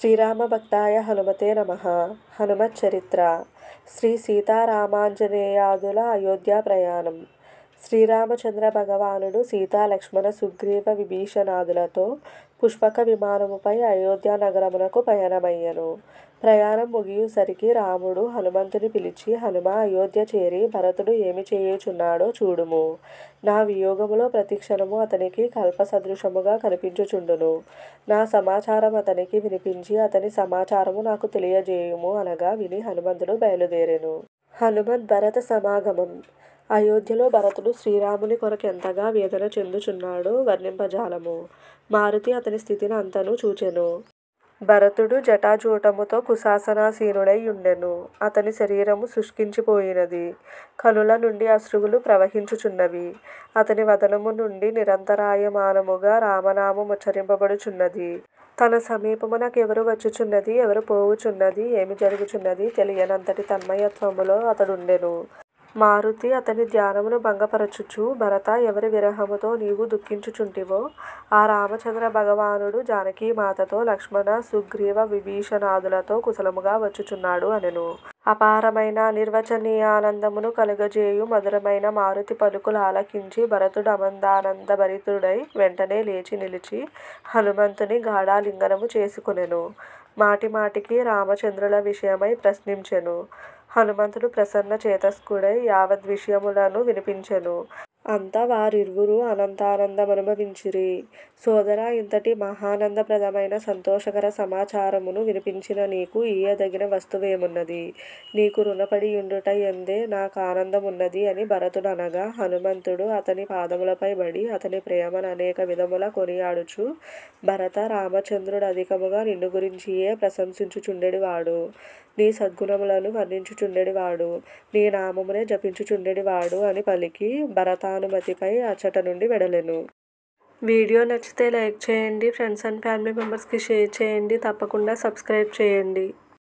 శ్రీరామభక్తాయ హనుమతే నమః. హనుమచ్చరిత్ర. శ్రీ సీతారామాంజనేయాదుల అయోధ్య ప్రయాణం. శ్రీరామచంద్ర భగవానుడు సీతా లక్ష్మణ సుగ్రీవ విభీషణాదులతో పుష్పక విమానముపై అయోధ్య నగరమునకు పయనమయ్యెను. ప్రయాణం ముగియుసరికి రాముడు హనుమంతుని పిలిచి, హనుమ, అయోధ్య చేరి భరతుడు ఏమి చేయుచున్నాడో చూడుము. నా వియోగములో ప్రతిక్షణము అతనికి కల్పసదృశముగా కనిపించుచుండును. నా సమాచారం అతనికి వినిపించి అతని సమాచారము నాకు తెలియజేయుము అనగా విని హనుమంతుడు బయలుదేరెను. హనుమద్ భరత సమాగమం. అయోధ్యలో భరతుడు శ్రీరాముని కొరకెంతగా వేదన చెందుచున్నాడో వర్ణింపజాలము. మారుతి అతని స్థితిని అంతను చూచెను. భరతుడు జటాజూటముతో కుశాసనాసీనుడై యుండెను. అతని శరీరము శుష్కించిపోయినది. కనుల నుండి అశ్రువులు ప్రవహించుచున్నవి. అతని వదనము నుండి నిరంతరాయమానముగా రామనామముచ్చరింపబడుచున్నది. తన సమీపమునకెవరు వచ్చుచున్నది, ఎవరు పోవుచున్నది, ఏమి జరుగుచున్నది తెలియనంతటి తన్మయత్వములో అతడుండెను. మారుతి అతని ధ్యానమును భంగపరచుచు, భరత, ఎవరి విరహముతో నీవు దుఃఖించుచుంటివో ఆ రామచంద్ర భగవానుడు జానకీమాతతో లక్ష్మణ సుగ్రీవ విభీషణాదులతో కుశలముగా వచ్చుచున్నాడు అనెను. అపారమైన నిర్వచనీయానందమును కలుగజేయు మధురమైన మారుతి పలుకులు ఆలకించి భరతుడు అమందానందభరితుడై వెంటనే లేచి నిలిచి హనుమంతుని గాఢాలింగనము చేసుకొనెను. మాటిమాటికి రామచంద్రుల విషయమై ప్రశ్నించెను. హనుమంతుడు ప్రసన్న చేతస్కుడై యావద్విషయములను వినిపించెను. అంతా వారిరువురు అనంతానందమనుభవించిరి. సోదరా, ఇంతటి మహానందప్రదమైన సంతోషకర సమాచారమును వినిపించిన నీకు ఇయ్యదగిన వస్తువేమున్నది? నీకు రుణపడియుండుట యందే నాకానందమున్నది అని భరతుడనగా, హనుమంతుడు అతని పాదములపై బడి అతని ప్రేమను అనేక విధముల కొనియాడుచు, భరత, రామచంద్రుడధికముగా నిన్ను గురించియే ప్రశంసించుచుండెడివాడు. నీ సద్గుణములను వర్ణించుచుండెడివాడు. నీ నామమునే జపించుచుండెడివాడు అని పలికి భరతానుమతిపై అచ్చట నుండి వెడలెను. వీడియో నచ్చితే లైక్ చేయండి. ఫ్రెండ్స్ అండ్ ఫ్యామిలీ మెంబర్స్కి షేర్ చేయండి. తప్పకుండా సబ్స్క్రైబ్ చేయండి.